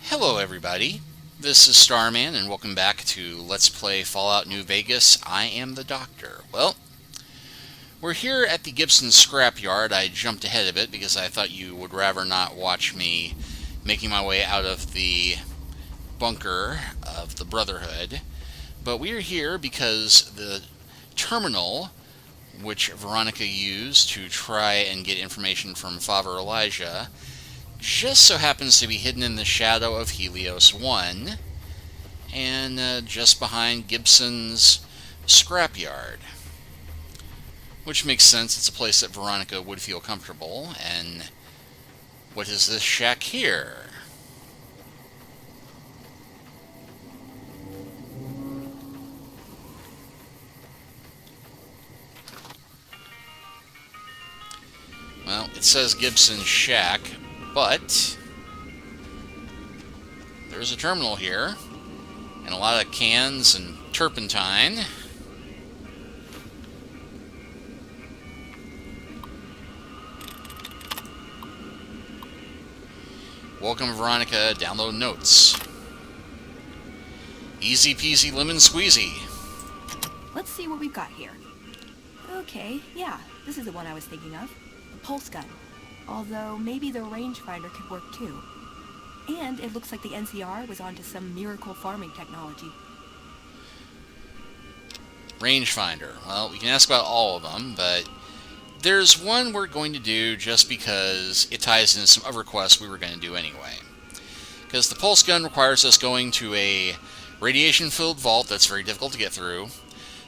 Hello everybody, this is Starman and welcome back to Let's Play Fallout New Vegas. I am the Doctor. Well, we're here at the Gibson scrapyard. I jumped ahead of it because I thought you would rather not watch me making my way out of the bunker of the Brotherhood. But we're here because the terminal which Veronica used to try and get information from Father Elijah just so happens to be hidden in the shadow of Helios 1 and just behind Gibson's scrapyard. Which makes sense, it's a place that Veronica would feel comfortable. And what is this shack here? Well, it says Gibson's shack, but there's a terminal here, and a lot of cans and turpentine. Welcome, Veronica. Download notes. Easy peasy lemon squeezy. Let's see what we've got here. Okay, yeah, this is the one I was thinking of. The pulse gun. Although, maybe the rangefinder could work too. And it looks like the NCR was onto some miracle farming technology. Rangefinder. Well, we can ask about all of them, but there's one we're going to do just because it ties into some other quests we were going to do anyway. Because the pulse gun requires us going to a radiation-filled vault that's very difficult to get through.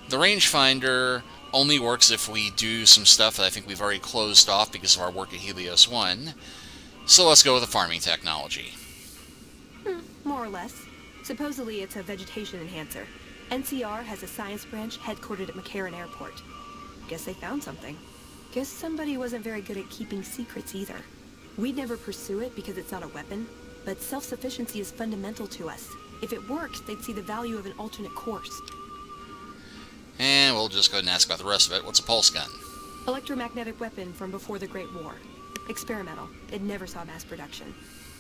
The rangefinder only works if we do some stuff that I think we've already closed off because of our work at Helios 1. So let's go with the farming technology. More or less. Supposedly it's a vegetation enhancer. NCR has a science branch headquartered at McCarran Airport. Guess they found something. Guess somebody wasn't very good at keeping secrets either. We'd never pursue it because it's not a weapon, but self-sufficiency is fundamental to us. If it worked, they'd see the value of an alternate course. And we'll just go ahead and ask about the rest of it. What's a pulse gun? Electromagnetic weapon from before the Great War. Experimental. It never saw mass production.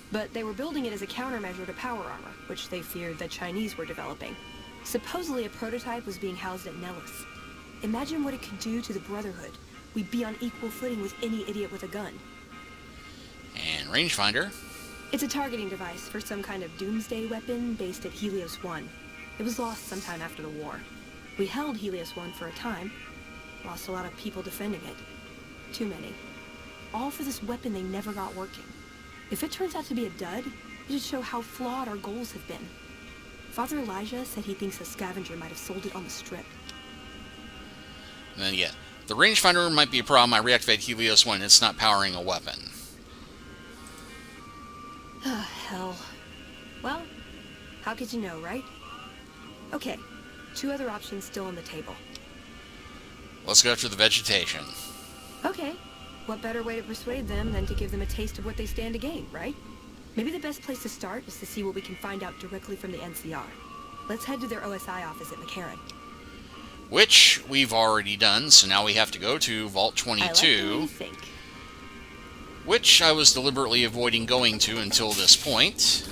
But they were building it as a countermeasure to power armor, which they feared the Chinese were developing. Supposedly a prototype was being housed at Nellis. Imagine what it could do to the Brotherhood. We'd be on equal footing with any idiot with a gun. And rangefinder? It's a targeting device for some kind of doomsday weapon based at Helios 1. It was lost sometime after the war. We held Helios 1 for a time. Lost a lot of people defending it. Too many. All for this weapon they never got working. If it turns out to be a dud, it'd show how flawed our goals have been. Father Elijah said he thinks a scavenger might have sold it on the strip. And then, yeah, the rangefinder might be a problem. I reactivate Helios 1. It's not powering a weapon. Hell. Well, how could you know, right? Okay, 2 other options still on the table. Let's go after the vegetation. Okay, what better way to persuade them than to give them a taste of what they stand to gain, right? Maybe the best place to start is to see what we can find out directly from the NCR. Let's head to their OSI office at McCarran. Which we've already done, so now we have to go to Vault I like 22. the way you think. Which I was deliberately avoiding going to until this point.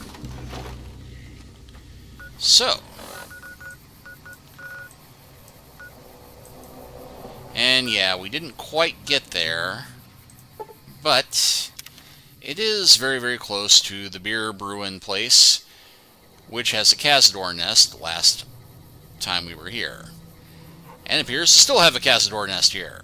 So. And yeah, we didn't quite get there, but it is very, very close to the beer brewing place, which has a Cazador nest last time we were here. And appears to still have a Cazador nest here.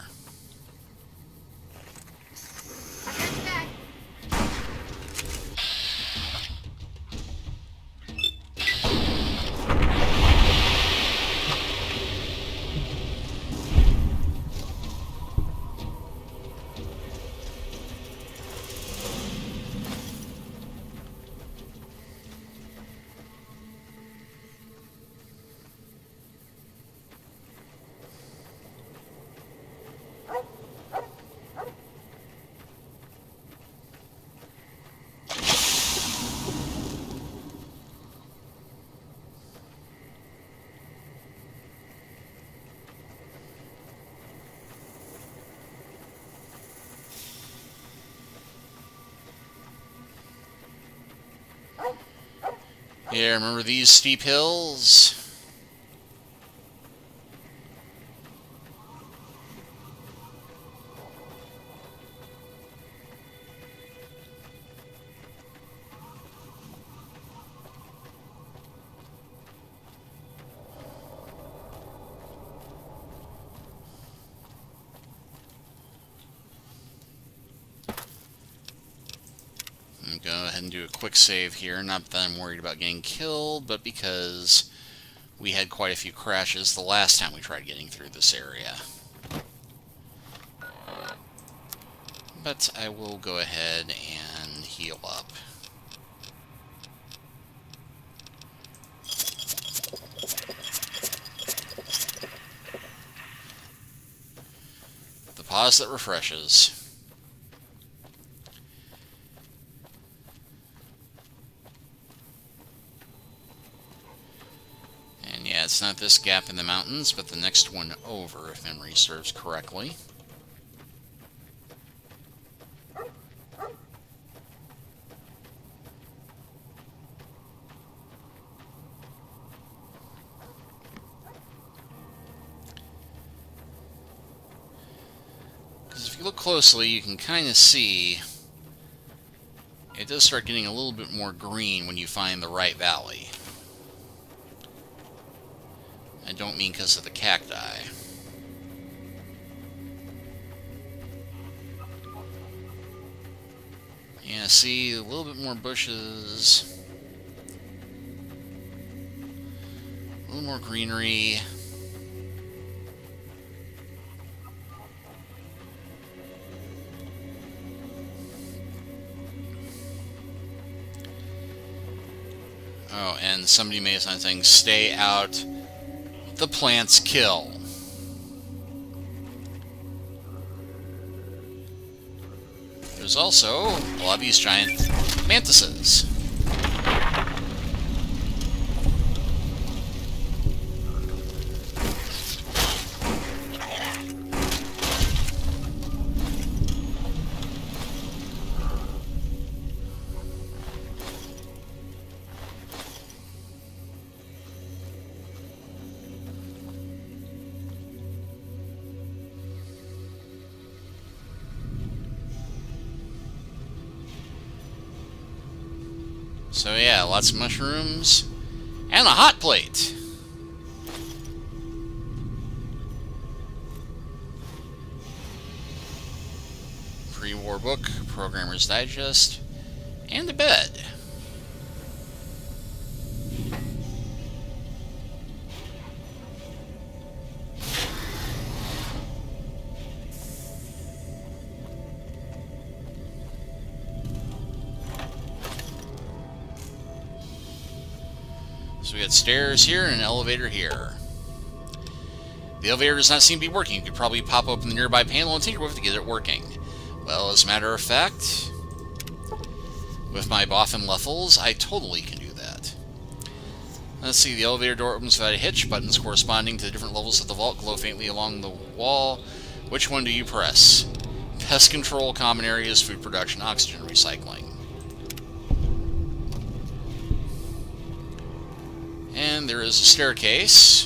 Yeah, remember these steep hills? I'm going to go ahead and do a quick save here. Not that I'm worried about getting killed, but because we had quite a few crashes the last time we tried getting through this area. But I will go ahead and heal up. The pause that refreshes. And yeah, it's not this gap in the mountains, but the next one over, if memory serves correctly. Because if you look closely, you can kind of see it does start getting a little bit more green when you find the right valley. I don't mean because of the cacti. Yeah, see, a little bit more bushes. A little more greenery. Oh, and somebody made something, stay out, the plants kill. There's also a lot of these giant mantises. So yeah, lots of mushrooms and a hot plate. Pre-war book, Programmer's Digest, and a bed. So we got stairs here and an elevator here. The elevator does not seem to be working. You could probably pop open the nearby panel and tinker with it to get it working. Well, as a matter of fact, with my Boffin Leffels, I totally can do that. Let's see, the elevator door opens without a hitch. Buttons corresponding to the different levels of the vault glow faintly along the wall. Which one do you press? Pest control, common areas, food production, oxygen recycling. And there is a staircase,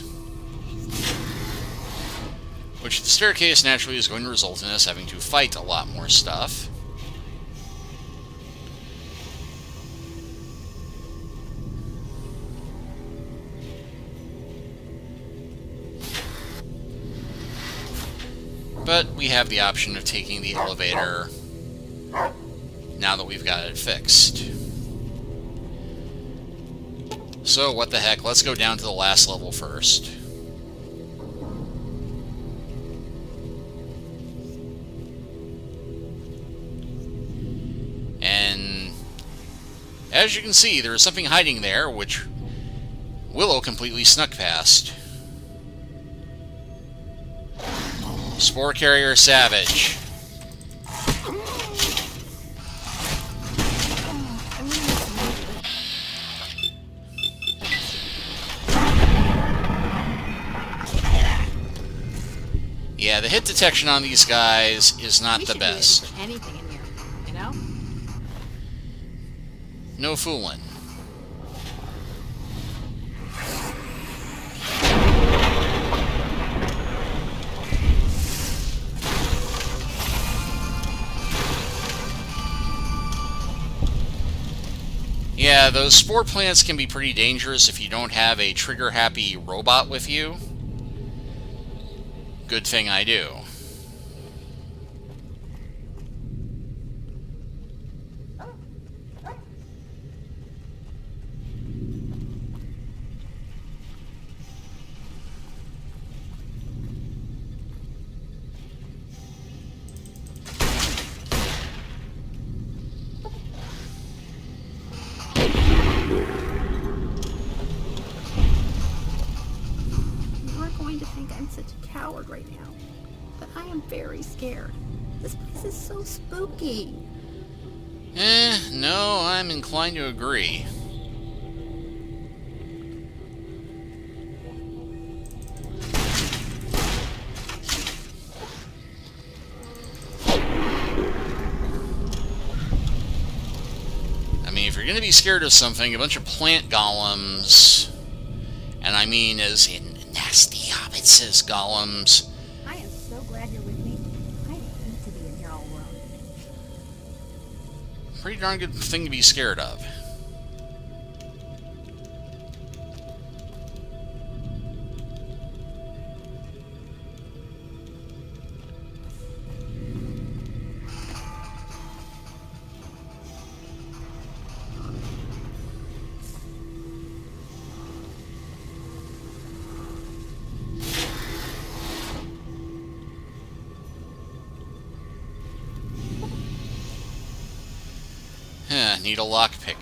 which the staircase naturally is going to result in us having to fight a lot more stuff. But we have the option of taking the elevator now that we've got it fixed. So, what the heck, let's go down to the last level first. And as you can see, there is something hiding there, which Willow completely snuck past. Spore Carrier Savage. Yeah, the hit detection on these guys is not the best. Put anything in here, you know? No fooling. Yeah, those spore plants can be pretty dangerous if you don't have a trigger-happy robot with you. Good thing I do. Going to think I'm such a coward right now, but I am very scared. This place is so spooky. No, I'm inclined to agree. I mean, if you're going to be scared of something, a bunch of plant golems, and I mean as in nasty hobbitses golems. I am so glad you're with me. I hate to be in here all alone. Pretty darn good thing to be scared of. Need a lockpick.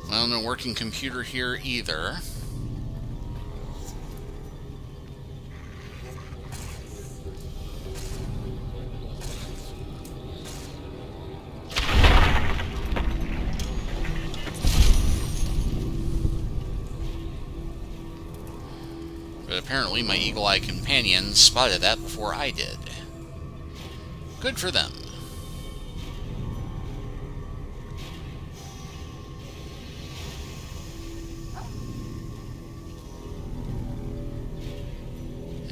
Well, no working computer here either. But apparently my eagle-eye companion spotted that before I did. Good for them.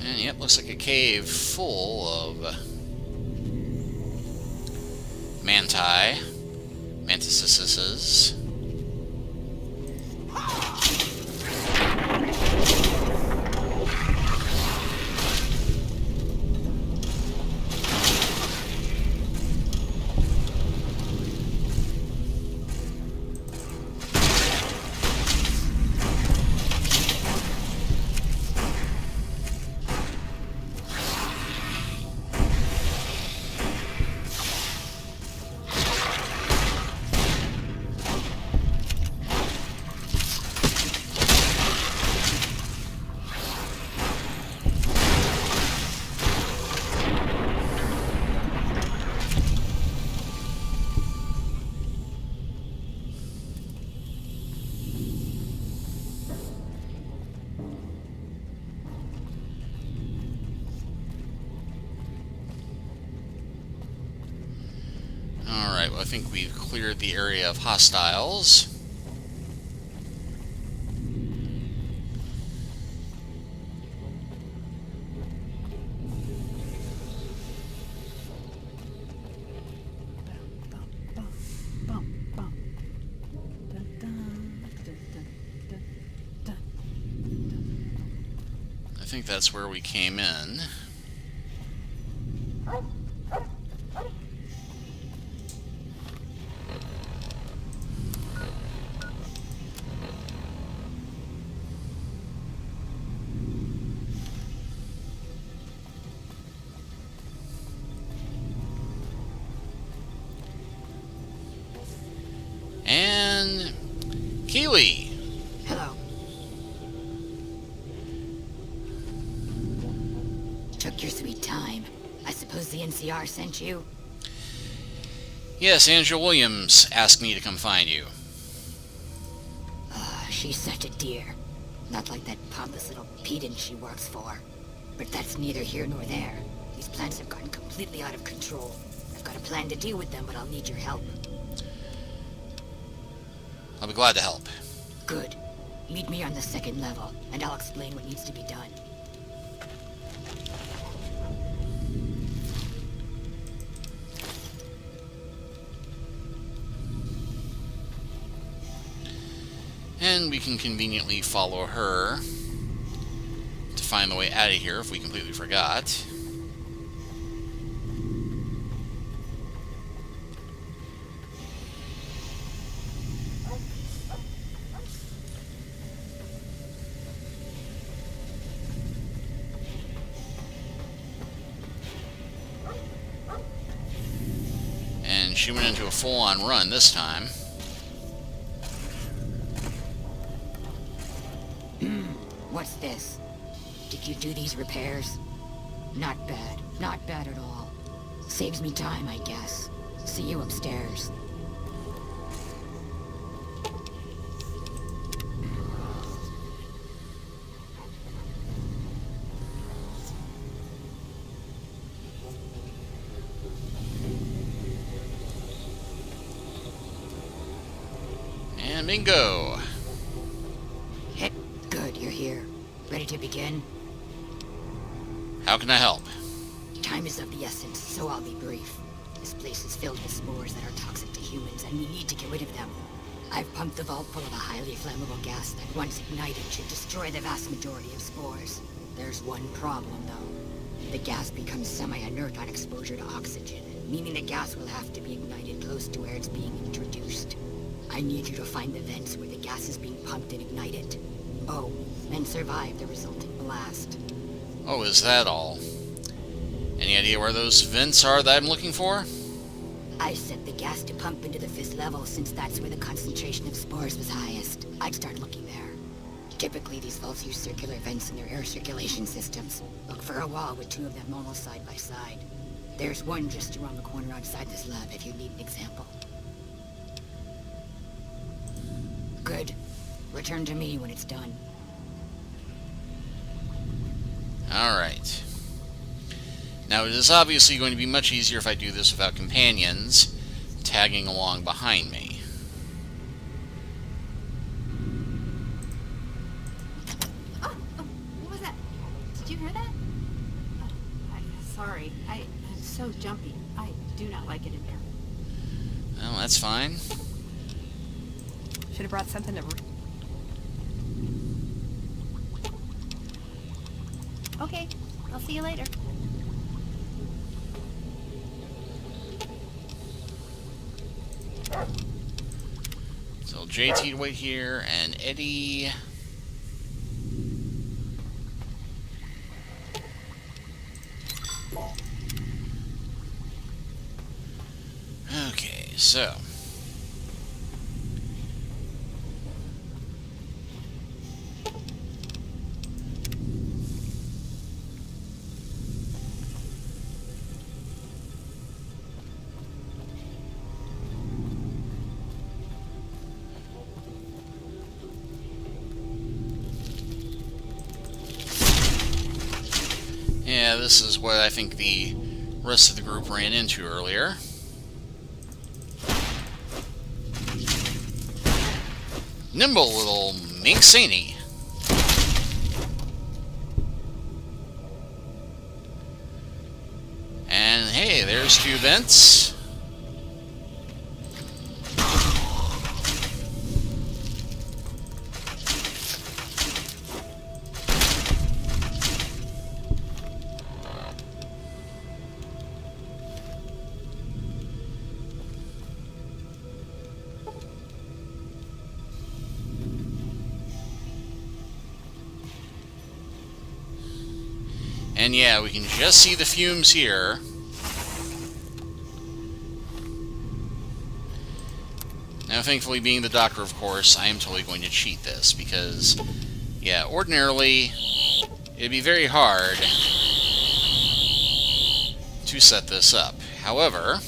And yep, looks like a cave full of mantises. Alright, well I think we've cleared the area of hostiles. I think that's where we came in. And Kiwi. Hello. Took your sweet time. I suppose the NCR sent you? Yes, Angela Williams asked me to come find you. She's such a dear. Not like that pompous little pedant she works for. But that's neither here nor there. These plants have gotten completely out of control. I've got a plan to deal with them, but I'll need your help. I'll be glad to help. Good. Meet me on the second level, and I'll explain what needs to be done. And we can conveniently follow her to find the way out of here if we completely forgot. And she went into a full-on run this time. What's this? Did you do these repairs? Not bad. Not bad at all. Saves me time, I guess. See you upstairs. And bingo! Good, you're here. Ready to begin? How can I help? Time is of the essence, so I'll be brief. This place is filled with spores that are toxic to humans, and we need to get rid of them. I've pumped the vault full of a highly flammable gas that, once ignited, should destroy the vast majority of spores. There's one problem, though. The gas becomes semi-inert on exposure to oxygen, meaning the gas will have to be ignited close to where it's being introduced. I need you to find the vents where the gas is being pumped and ignite it. Oh, and survive the resulting blast. Oh, is that all? Any idea where those vents are that I'm looking for? I set the gas to pump into the 5th level since that's where the concentration of spores was highest. I'd start looking there. Typically, these vaults use circular vents in their air circulation systems. Look for a wall with 2 of them almost side by side. There's one just around the corner outside this lab if you need an example. Good. Return to me when it's done. Alright. Now, it is obviously going to be much easier if I do this without companions tagging along behind me. Oh, what was that? Did you hear that? Oh, sorry. I'm so jumpy. I do not like it in here. Well, that's fine. Should have brought something to... Okay, I'll see you later. So JT to wait here, and Eddie... Okay, so... Yeah, this is what I think the rest of the group ran into earlier. Nimble little Minxini. And hey, there's 2 vents. And yeah, we can just see the fumes here. Now, thankfully, being the doctor, of course, I am totally going to cheat this, because, yeah, ordinarily, it'd be very hard to set this up. However,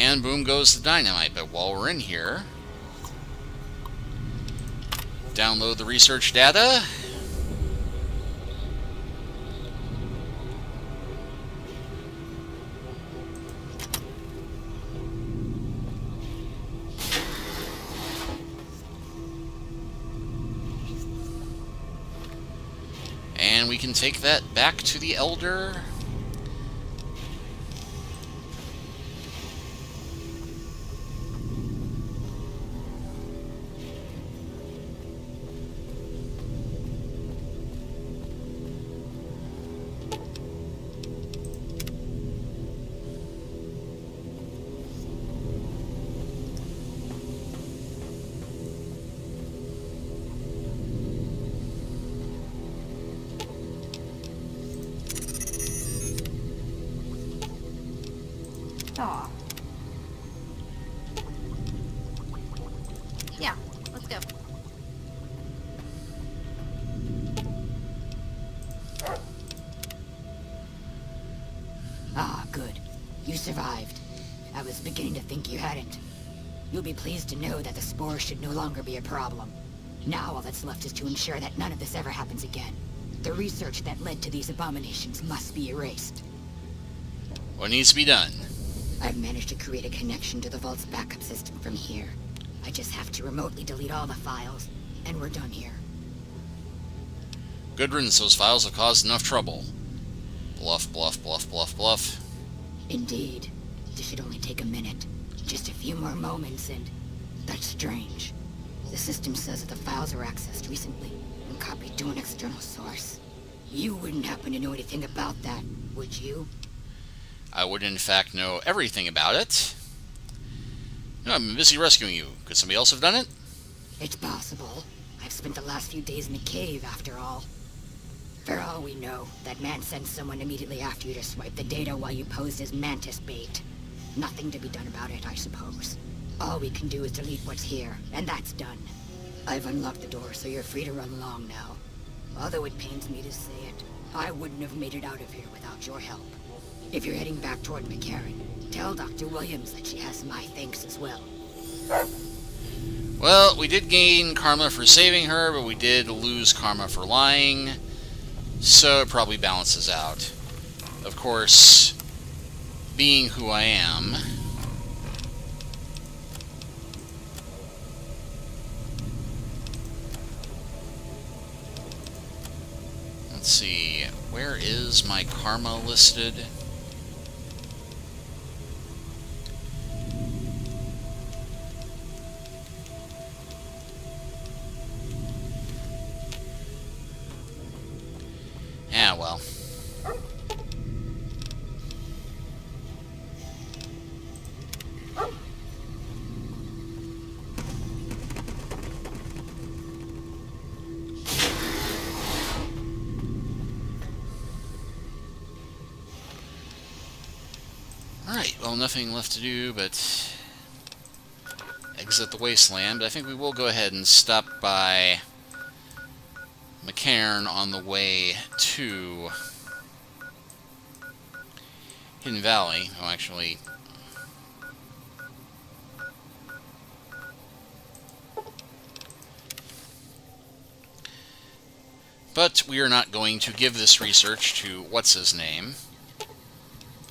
And boom goes the dynamite. But while we're in here, download the research data. And we can take that back to the Elder. Aw. Yeah, let's go. Ah, good. You survived. I was beginning to think you hadn't. You'll be pleased to know that the spores should no longer be a problem. Now all that's left is to ensure that none of this ever happens again. The research that led to these abominations must be erased. What needs to be done? I've managed to create a connection to the Vault's backup system from here. I just have to remotely delete all the files, and we're done here. Good riddance, those files have caused enough trouble. Bluff, bluff, bluff, bluff, bluff. Indeed. This should only take a minute. Just a few more moments, and... That's strange. The system says that the files were accessed recently, and copied to an external source. You wouldn't happen to know anything about that, would you? I would, in fact, know everything about it. No, I'm busy rescuing you. Could somebody else have done it? It's possible. I've spent the last few days in the cave, after all. For all we know, that man sent someone immediately after you to swipe the data while you posed as mantis bait. Nothing to be done about it, I suppose. All we can do is delete what's here, and that's done. I've unlocked the door, so you're free to run along now. Although it pains me to say it, I wouldn't have made it out of here without your help. If you're heading back toward McCarran, tell Dr. Williams that she has my thanks as well. Well, we did gain karma for saving her, but we did lose karma for lying, so it probably balances out. Of course, being who I am, let's see, where is my karma listed? Yeah, well. Alright, well, nothing left to do but exit the wasteland, but I think we will go ahead and stop by McCarran on the way to Hidden Valley. Oh, actually, but we are not going to give this research to what's-his-name.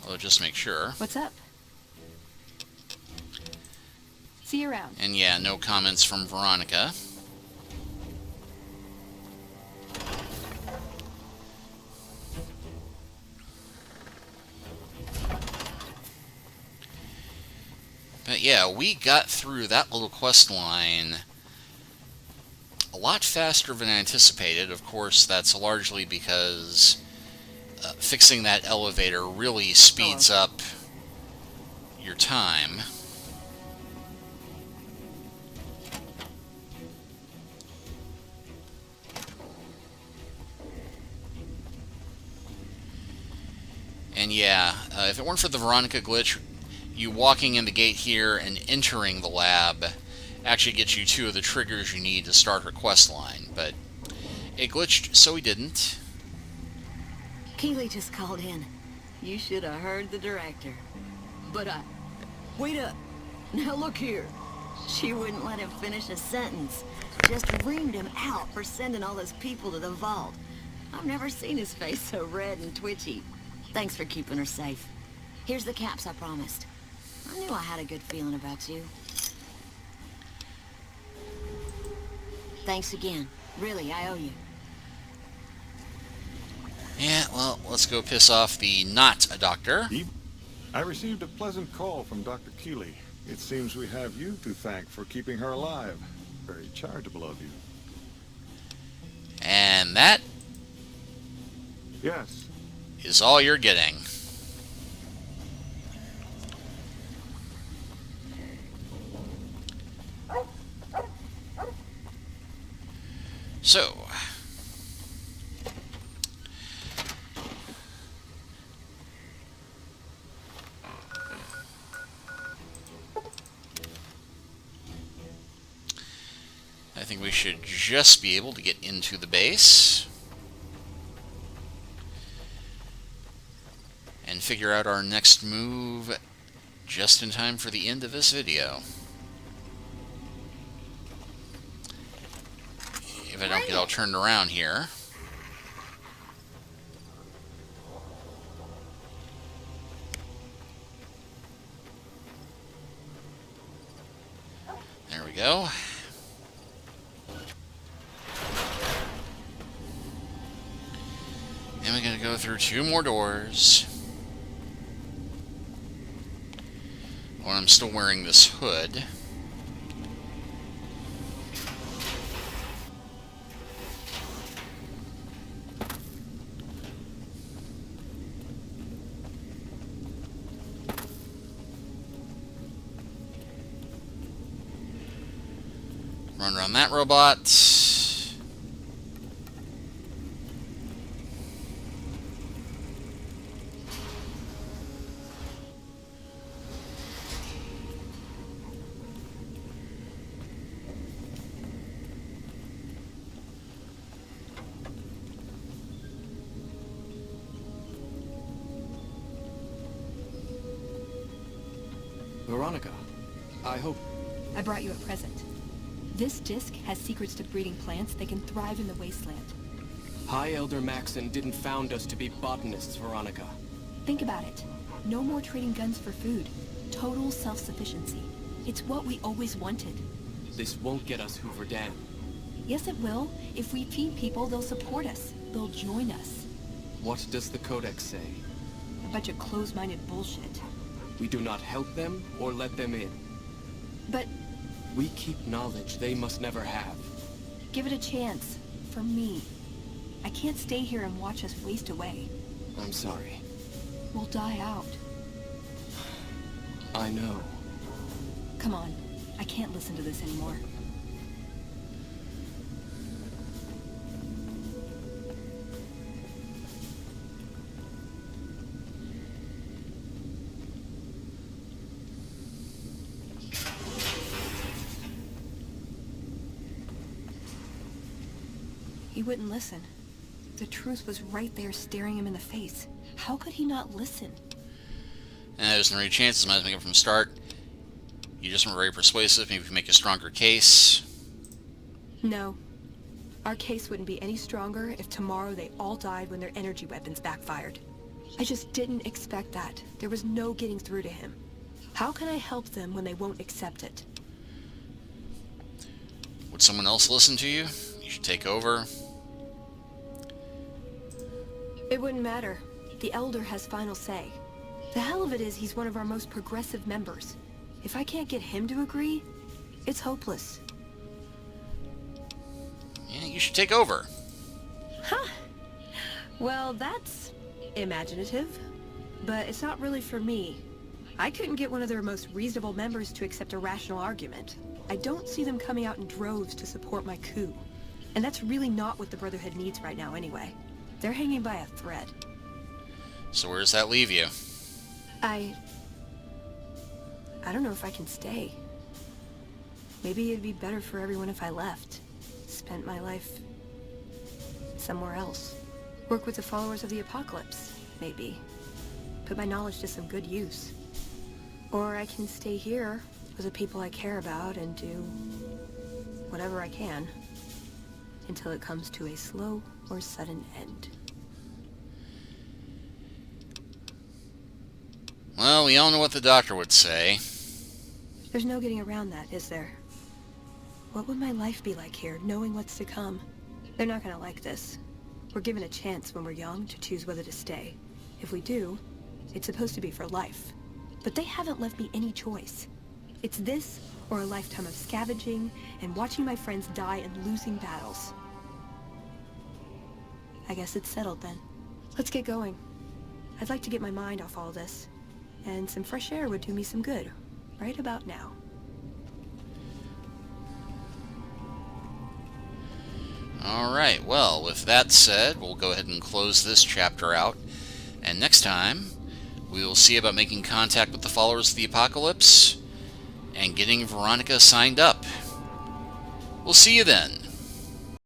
Although, just make sure. What's up? See you around. And yeah, no comments from Veronica. But yeah, we got through that little quest line a lot faster than anticipated. Of course, that's largely because fixing that elevator really speeds up your time. And yeah, if it weren't for the Veronica glitch, you walking in the gate here and entering the lab actually gets you 2 of the triggers you need to start her quest line. But it glitched, so we didn't. Keeley just called in. You should have heard the director. But Wait up. Now look here. She wouldn't let him finish a sentence. Just reamed him out for sending all those people to the vault. I've never seen his face so red and twitchy. Thanks for keeping her safe. Here's the caps I promised. I knew I had a good feeling about you. Thanks again. Really, I owe you. Yeah, well, let's go piss off the not a doctor. Eve, I received a pleasant call from Dr. Keeley. It seems we have you to thank for keeping her alive. Very charitable of you. And that Yes. is all you're getting. So, I think we should just be able to get into the base and figure out our next move just in time for the end of this video. If I don't get all turned around here. There we go. And we're going to go through 2 more doors. Oh, I'm still wearing this hood. Run around that robot. Veronica, I hope... I brought you a present. This disc has secrets to breeding plants that can thrive in the wasteland. High Elder Maxon didn't found us to be botanists, Veronica. Think about it. No more trading guns for food. Total self-sufficiency. It's what we always wanted. This won't get us Hoover Dam. Yes, it will. If we feed people, they'll support us. They'll join us. What does the Codex say? A bunch of closed-minded bullshit. We do not help them or let them in. But We keep knowledge they must never have. give it a chance. For me. I can't stay here and watch us waste away. I'm sorry. We'll die out. I know. Come on. I can't listen to this anymore. He wouldn't listen. The truth was right there staring him in the face. How could he not listen? And there's no chances. Might as well make it from the start. You just weren't very persuasive. Maybe we can make a stronger case. No. Our case wouldn't be any stronger if tomorrow they all died when their energy weapons backfired. I just didn't expect that. There was no getting through to him. How can I help them when they won't accept it? Would someone else listen to you? You should take over. It wouldn't matter. The Elder has final say. The hell of it is he's one of our most progressive members. If I can't get him to agree, it's hopeless. Yeah, you should take over. Huh. Well, that's imaginative. But it's not really for me. I couldn't get one of their most reasonable members to accept a rational argument. I don't see them coming out in droves to support my coup. And that's really not what the Brotherhood needs right now anyway. They're hanging by a thread. So where does that leave you? I don't know if I can stay. Maybe it'd be better for everyone if I left. Spent my life somewhere else. Work with the followers of the Apocalypse, maybe. Put my knowledge to some good use. Or I can stay here with the people I care about and do whatever I can until it comes to a slow or sudden end. Well, we all know what the doctor would say. There's no getting around that, is there? What would my life be like here, knowing what's to come? They're not gonna like this. We're given a chance when we're young to choose whether to stay. If we do, it's supposed to be for life. But they haven't left me any choice. It's this or a lifetime of scavenging and watching my friends die and losing battles. I guess it's settled then. Let's get going. I'd like to get my mind off all this, and some fresh air would do me some good, right about now. Alright, well, with that said, we'll go ahead and close this chapter out. And next time, we will see about making contact with the followers of the Apocalypse and getting Veronica signed up. We'll see you then.